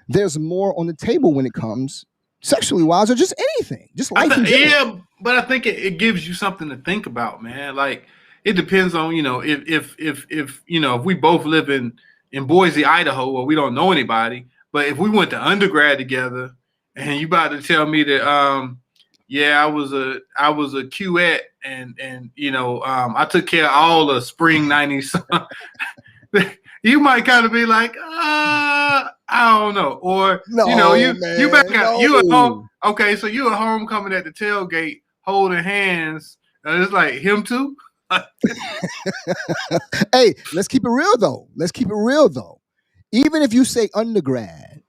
there's more on the table when it comes sexually wise or just anything, just life in general. Yeah, but I think it gives you something to think about, man. Like it depends on if we both live in Boise, Idaho, or we don't know anybody, but if we went to undergrad together, and you about to tell me that yeah, I was a QET, and I took care of all the spring '90s. You might kind of be like, I don't know, or you back out, you at home. Okay, so you at home coming at the tailgate, holding hands, and it's like him too. Hey, let's keep it real though. Even if you say undergrad,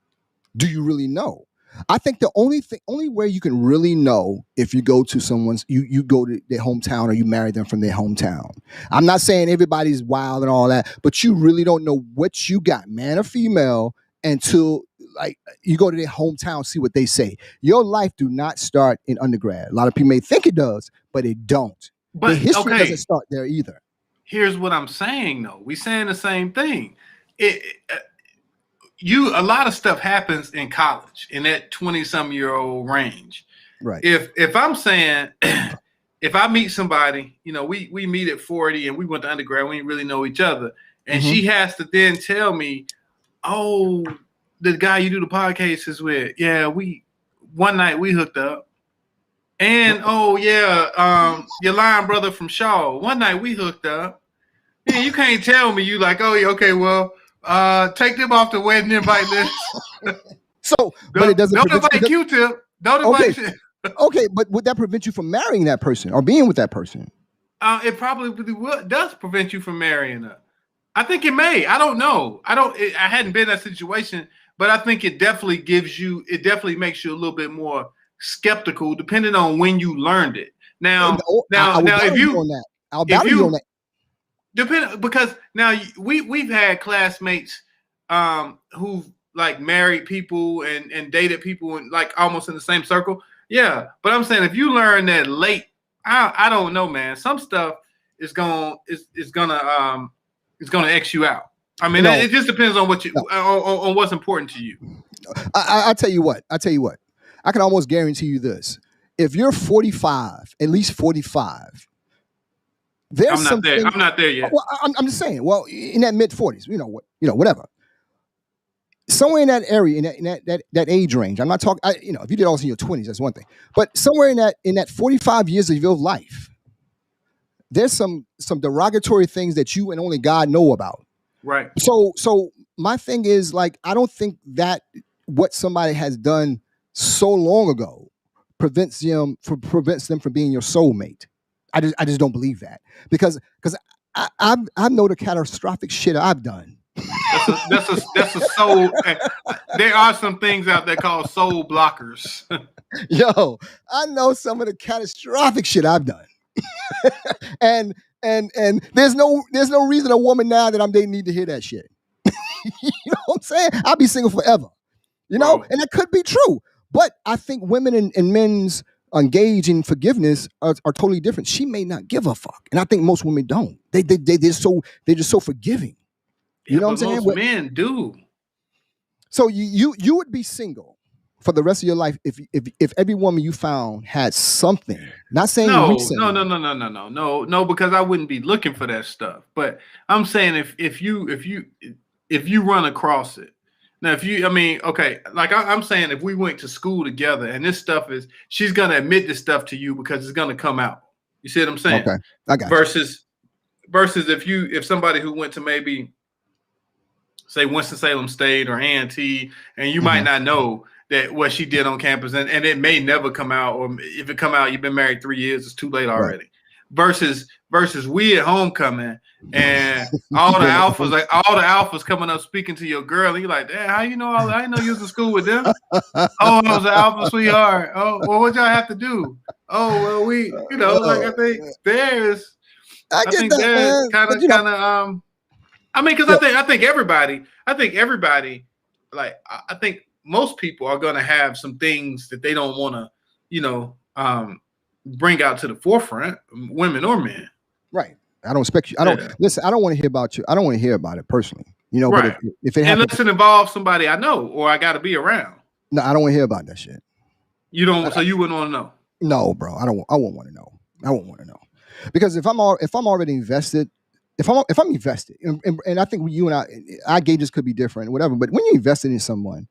do you really know? I think the only way you can really know if you go to someone's, you go to their hometown or you marry them from their hometown. I'm not saying everybody's wild and all that, but you really don't know what you got, man or female, until like you go to their hometown, see what they say. Your life do not start in undergrad. A lot of people may think it does, but it don't. But the history doesn't start there either. Here's what I'm saying though. We saying the same thing. A lot of stuff happens in college in that 20-some-year-old range. Right. If I'm saying, if I meet somebody, we meet at 40 and we went to undergrad, we didn't really know each other. And she has to then tell me, oh, the guy you do the podcasts with, yeah, one night we hooked up. And oh yeah, your line brother from Shaw, one night we hooked up. Man, you can't tell me you like, oh yeah, okay, well, take them off the wedding invite list. But it doesn't. Don't invite Q-Tip. Don't invite. Okay, but would that prevent you from marrying that person or being with that person? It probably does prevent you from marrying her. I think it may. I don't know. I hadn't been in that situation, but I think it definitely makes you a little bit more skeptical, depending on when you learned it. Now, if you I'll battle you on that. Because now we've had classmates who've like married people and dated people and like almost in the same circle. Yeah, but I'm saying if you learn that late, I don't know, man. Some stuff is gonna X you out. I mean, it just depends on what on what's important to you. I tell you what. I can almost guarantee you this: if you're 45, at least 45. I'm not there yet. Well, I'm just saying. Well, in that mid 40s, whatever. Somewhere in that area, in that age range. I'm not talking. If you did all this in your 20s, that's one thing. But somewhere in that 45 years of your life, there's some derogatory things that you and only God know about. Right. So my thing is like, I don't think that what somebody has done so long ago prevents them from being your soulmate. I just don't believe that because I know the catastrophic shit I've done. That's a soul. There are some things out there called soul blockers. Yo, I know some of the catastrophic shit I've done, and there's no reason a woman now that I'm dating need to hear that shit. You know what I'm saying? I'll be single forever. And that could be true, but I think women and men's engage in forgiveness are totally different. She may not give a fuck, and I think most women don't. They're just so forgiving. You know what I'm saying? Most men do. So you would be single for the rest of your life if every woman you found had something. Not saying no, because I wouldn't be looking for that stuff. But I'm saying if you run across it. Now, I'm saying if we went to school together and this stuff she's going to admit this stuff to you because it's going to come out. You see what I'm saying? Okay, I got versus if somebody who went to maybe, say, Winston-Salem State or A&T, and you might not know that what she did on campus, and it may never come out, or if it come out, you've been married 3 years, it's too late already. Right. Versus we at homecoming and all the alphas coming up speaking to your girl, and you're like, damn, how you know all that? I didn't know you was in school with them. Oh, I was an alpha sweetheart. Oh, well, what y'all have to do? Oh, well, we, I think there's, I think there's kind of, I mean, because I think everybody, like, I think most people are going to have some things that they don't want to, bring out to the forefront, women or men. Right. I don't expect you. Listen, I don't want to hear about you. I don't want to hear about it personally. You know, but Right. if it happens, Unless it involves somebody I know or I got to be around. no, I don't want to hear about that shit. You don't. So you wouldn't want to know. No, bro, I don't. I won't want to know. I won't want to know because if I'm already invested, if I'm invested, and I think you and our gauges could be different, whatever. But when you're invested in someone,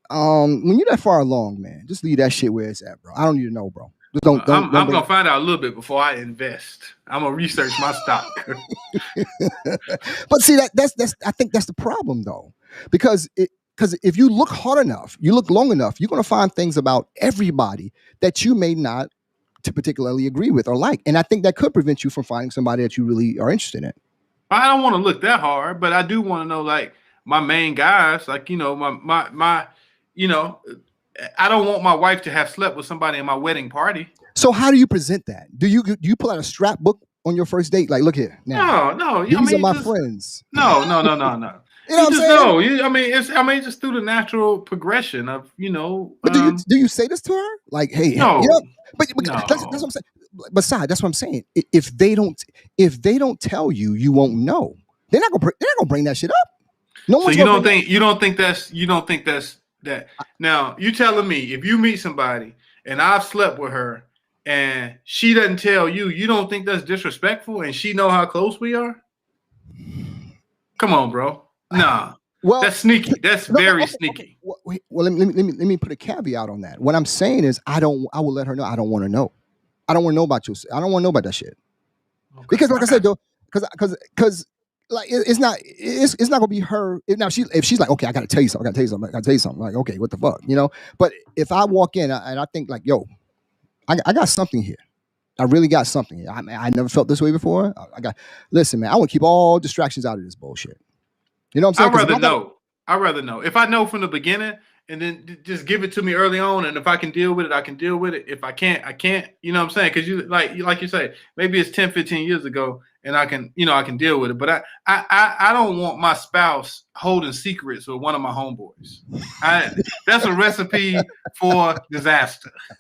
when you're that far along, man, just leave that shit where it's at, bro. I don't need to know, bro. Just don't. I'm gonna find out a little bit before I invest. I'm gonna research my stock. But see that's I think that's the problem though, because if you look hard enough, you look long enough, you're going to find things about everybody that you may not to particularly agree with or like, and I think that could prevent you from finding somebody that you really are interested in. I don't want to look that hard, but I do want to know like my main guys, like my I don't want my wife to have slept with somebody in my wedding party. So how do you present that? Do you pull out a scrap book on your first date? Like, look here now. No. These are my friends. No. You know what I'm just saying? know. I mean, just through the natural progression of But do you say this to her? Like, hey, no, but no. that's what I'm saying. Besides, that's what I'm saying. If they don't tell you, you won't know. They're not gonna bring that shit up. No so one's you don't think that's that. Now you telling me if you meet somebody and I've slept with her and she doesn't tell you, you don't think that's disrespectful and she know how close we are? Come on, bro. Nah. Well, that's sneaky. That's very sneaky. Well, let me put a caveat on that. What I'm saying is I will let her know I don't want to know. I don't want to know about you. I don't want to know about that shit. Okay. Because like I said though, because like it's not gonna be her. Now if she's like, okay, I gotta tell you something. Like, okay, what the fuck, you know? But if I walk in and I think like, yo, I got something here. I really got something here. I never felt this way before. Listen, man, I want to keep all distractions out of this bullshit. You know what I'm saying? I'd rather know. If I know from the beginning and then just give it to me early on, and if I can deal with it, I can deal with it. If I can't, I can't. You know what I'm saying? Because you say, maybe it's 10, 15 years ago and I can deal with it. But I don't want my spouse holding secrets with one of my homeboys. That's a recipe for disaster.